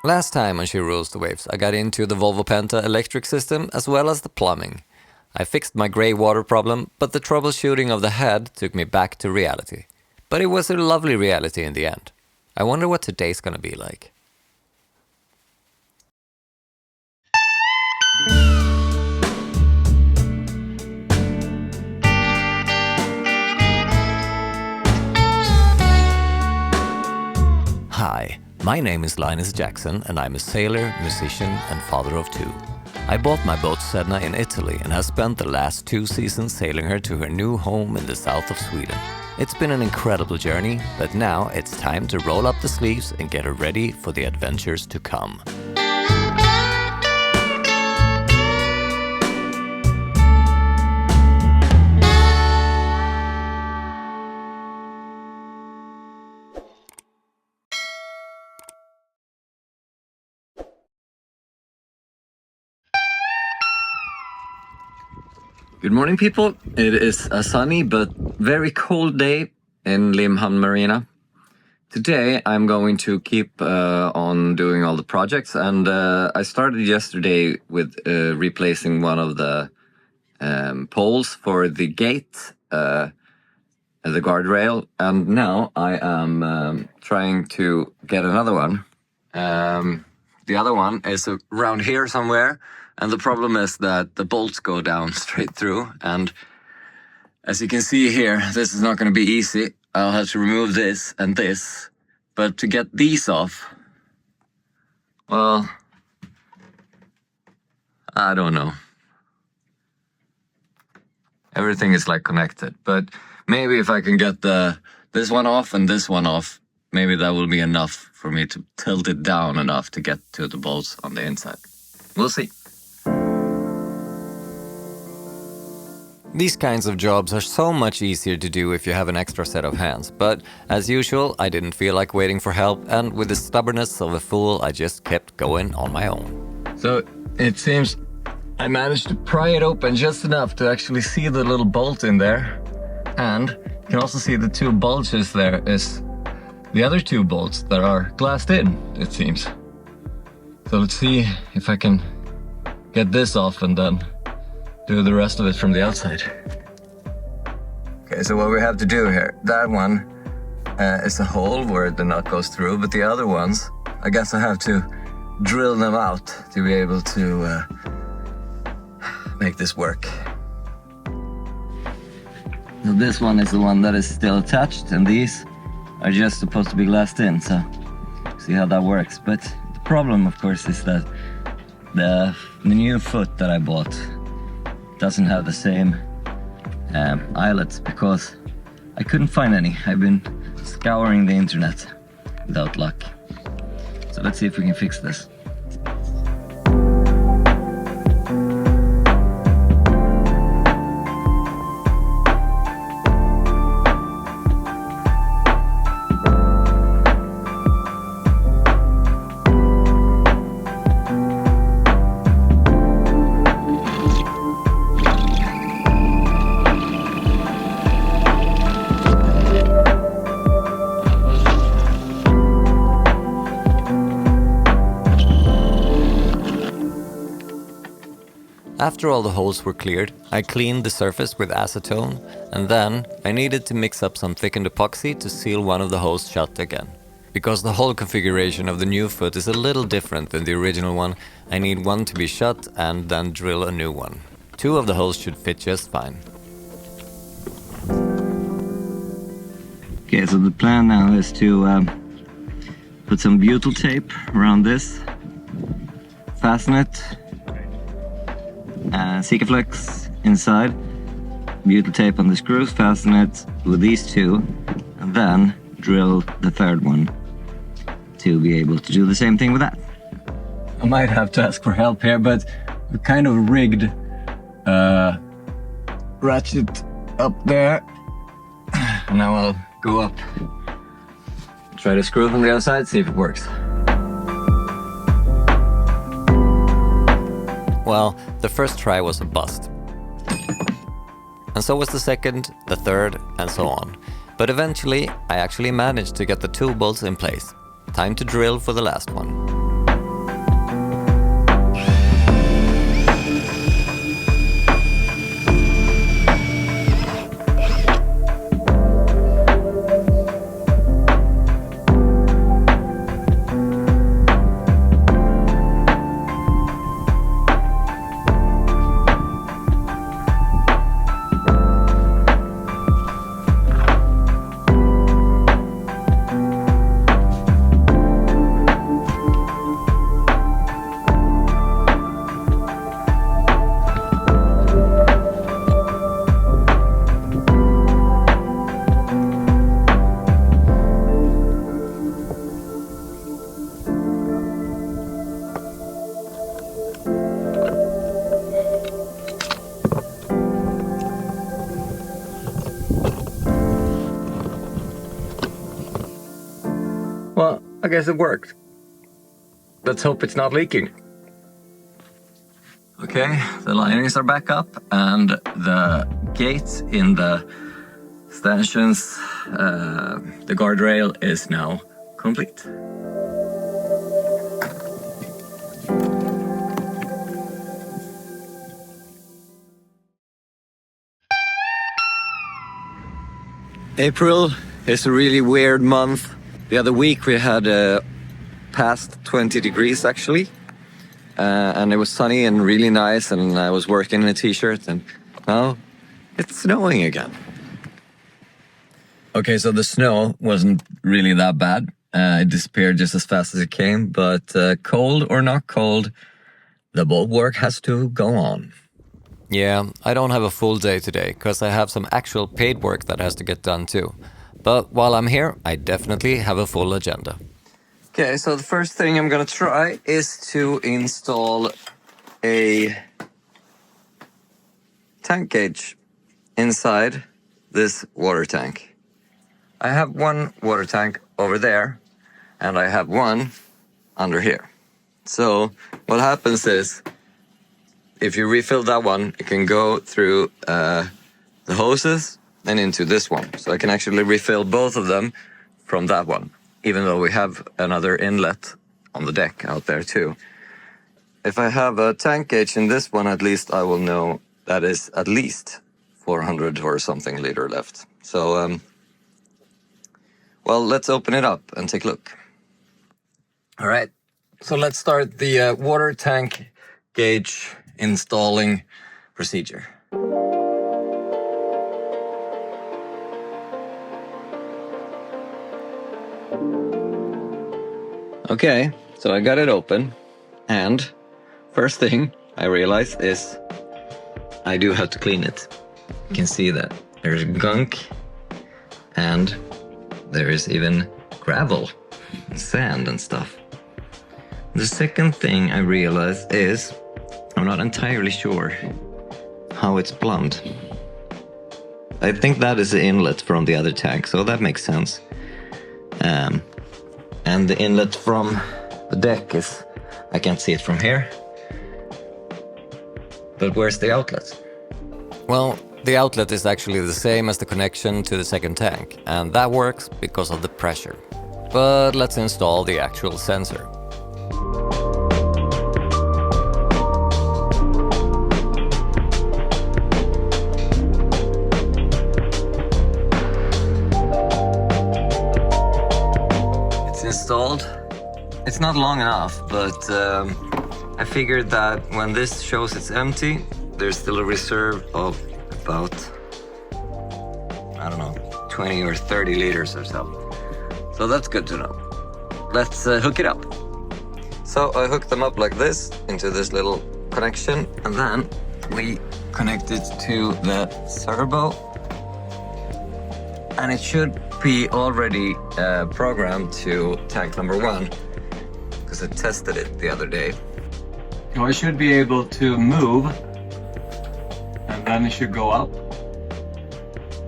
Last time on She Rules the Waves, I got into the Volvo Penta electric system as well as the plumbing. I fixed my grey water problem, but the troubleshooting of the head took me back to reality. But it was a lovely reality in the end. I wonder what today's gonna be like. Hi, my name is Linus Jackson and I'm a sailor, musician and father of two. I bought my boat Sedna in Italy and have spent the last 2 seasons sailing her to her new home in the south of Sweden. It's been an incredible journey, but now it's time to roll up the sleeves and get her ready for the adventures to come. Good morning, people. It is a sunny but very cold day in Limhamn Marina. Today I'm going to keep on doing all the projects, and I started yesterday with replacing one of the poles for the gate, the guardrail, and now I am trying to get another one. The other one is around here somewhere. And the problem is that the bolts go down straight through, and as you can see here, this is not going to be easy. I'll have to remove this and this, but to get these off, well, I don't know. Everything is like connected, but maybe if I can get this one off and this one off, maybe that will be enough for me to tilt it down enough to get to the bolts on the inside. We'll see. These kinds of jobs are so much easier to do if you have an extra set of hands, but as usual, I didn't feel like waiting for help, and with the stubbornness of a fool, I just kept going on my own. So it seems I managed to pry it open just enough to actually see the little bolt in there, and you can also see the 2 bulges there is the other 2 bolts that are glassed in, it seems. So let's see if I can get this off and then do the rest of it from the outside. Okay, so what we have to do here, that one is a hole where the nut goes through, but the other ones, I guess I have to drill them out to be able to make this work. So this one is the one that is still attached, and these are just supposed to be glassed in, so see how that works. But the problem, of course, is that the new foot that I bought doesn't have the same eyelets, because I couldn't find any. I've been scouring the internet without luck. So let's see if we can fix this. After all the holes were cleared, I cleaned the surface with acetone, and then I needed to mix up some thickened epoxy to seal one of the holes shut again. Because the whole configuration of the new foot is a little different than the original one, I need one to be shut and then drill a new one. 2 of the holes should fit just fine. Okay, so the plan now is to put some butyl tape around this, fasten it, Sikaflex inside, butyl tape on the screws, fasten it with these 2, and then drill the 3rd one to be able to do the same thing with that. I might have to ask for help here, but we kind of rigged ratchet up there, and now I'll go up, try to screw from the other side, see if it works. Well, the first try was a bust. And so was the second, the third, and so on. But eventually, I actually managed to get the 2 bolts in place. Time to drill for the last one. Well, I guess it worked. Let's hope it's not leaking. Okay, the linings are back up and the gate in the stanchions, the guardrail is now complete. April is a really weird month. The other week we had past 20 degrees actually. And it was sunny and really nice, and I was working in a t-shirt, and now it's snowing again. Okay, so the snow wasn't really that bad. It disappeared just as fast as it came, but cold or not cold, the boat work has to go on. Yeah, I don't have a full day today, because I have some actual paid work that has to get done too. But while I'm here, I definitely have a full agenda. Okay, so the first thing I'm gonna try is to install a tank gauge inside this water tank. I have one water tank over there, and I have one under here. So what happens is, if you refill that one, it can go through the hoses and into this one. So I can actually refill both of them from that one, even though we have another inlet on the deck out there too. If I have a tank gauge in this one, at least I will know that is at least 400 or something liter left. So, well, let's open it up and take a look. All right, so let's start the water tank gauge installing procedure. Okay, so I got it open, and first thing I realized is I do have to clean it. You can see that there's gunk, and there is even gravel, and sand and stuff. The second thing I realized is I'm not entirely sure how it's plumbed. I think that is the inlet from the other tank, so that makes sense. And the inlet from the deck is, I can't see it from here. But where's the outlet? Well, the outlet is actually the same as the connection to the second tank, and that works because of the pressure. But let's install the actual sensor. Installed. It's not long enough, but I figured that when this shows it's empty, there's still a reserve of about, I don't know, 20 or 30 liters or so. So that's good to know. Let's hook it up. So I hooked them up like this into this little connection, and then we connect it to the sailboat, and it should be already programmed to tank number 1, because I tested it the other day. So I should be able to move, and then it should go up.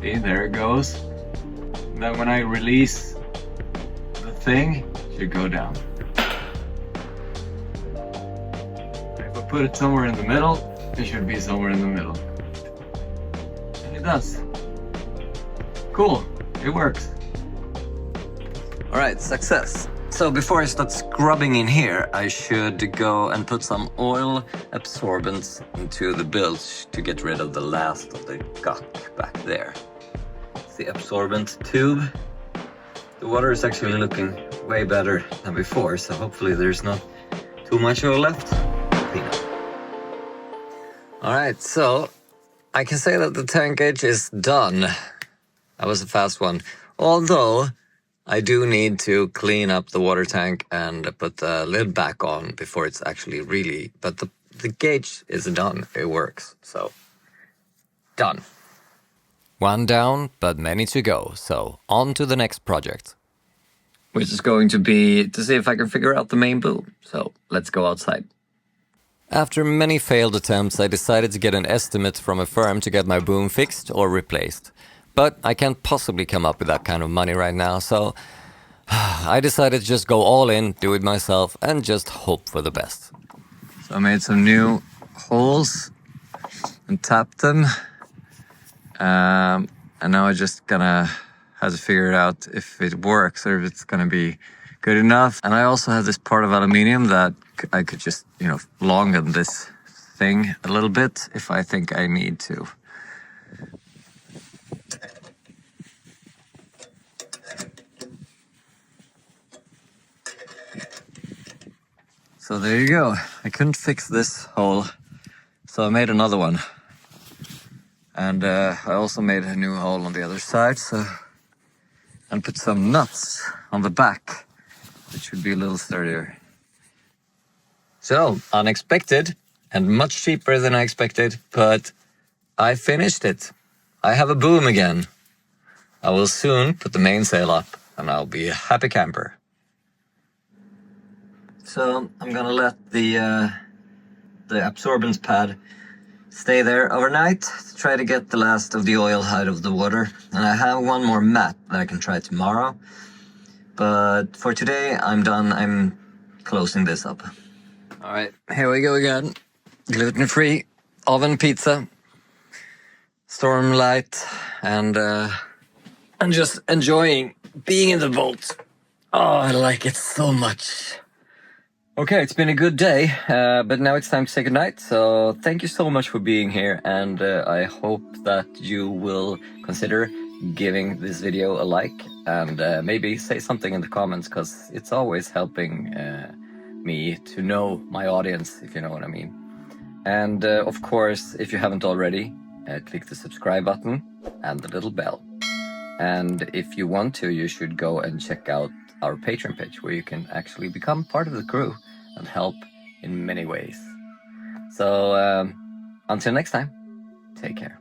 See, there it goes. And then when I release the thing, it should go down. If I put it somewhere in the middle, it should be somewhere in the middle. And it does. Cool. It works. All right, success. So before I start scrubbing in here, I should go and put some oil absorbents into the bilge to get rid of the last of the gunk back there. It's the absorbent tube. The water is actually looking way better than before, so hopefully there's not too much oil left. Clean up. All right, so I can say that the tank gauge is done. That was a fast one. Although, I do need to clean up the water tank and put the lid back on before it's actually really... But the gauge is done. It works. So, done. One down, but many to go. So, on to the next project. Which is going to be to see if I can figure out the main boom. So, let's go outside. After many failed attempts, I decided to get an estimate from a firm to get my boom fixed or replaced. But I can't possibly come up with that kind of money right now, so I decided to just go all in, do it myself, and just hope for the best. So I made some new holes and tapped them. And now I just gonna have to figure it out if it works or if it's gonna be good enough. And I also have this part of aluminium that I could just, you know, longen this thing a little bit if I think I need to. So there you go. I couldn't fix this hole, so I made another one. And I also made a new hole on the other side, and put some nuts on the back, which should be a little sturdier. So, unexpected and much cheaper than I expected, but I finished it. I have a boom again. I will soon put the mainsail up, and I'll be a happy camper. So I'm gonna let the absorbance pad stay there overnight to try to get the last of the oil out of the water. And I have one more mat that I can try tomorrow. But for today, I'm done. I'm closing this up. All right, here we go again. Gluten-free oven pizza, storm light, and I'm just enjoying being in the boat. Oh, I like it so much. Okay, it's been a good day, but now it's time to say goodnight. So thank you so much for being here, and I hope that you will consider giving this video a like and maybe say something in the comments, because it's always helping me to know my audience, if you know what I mean. And of course, if you haven't already, click the subscribe button and the little bell. And if you want to, you should go and check out our Patreon page, where you can actually become part of the crew and help in many ways. So until next time, take care.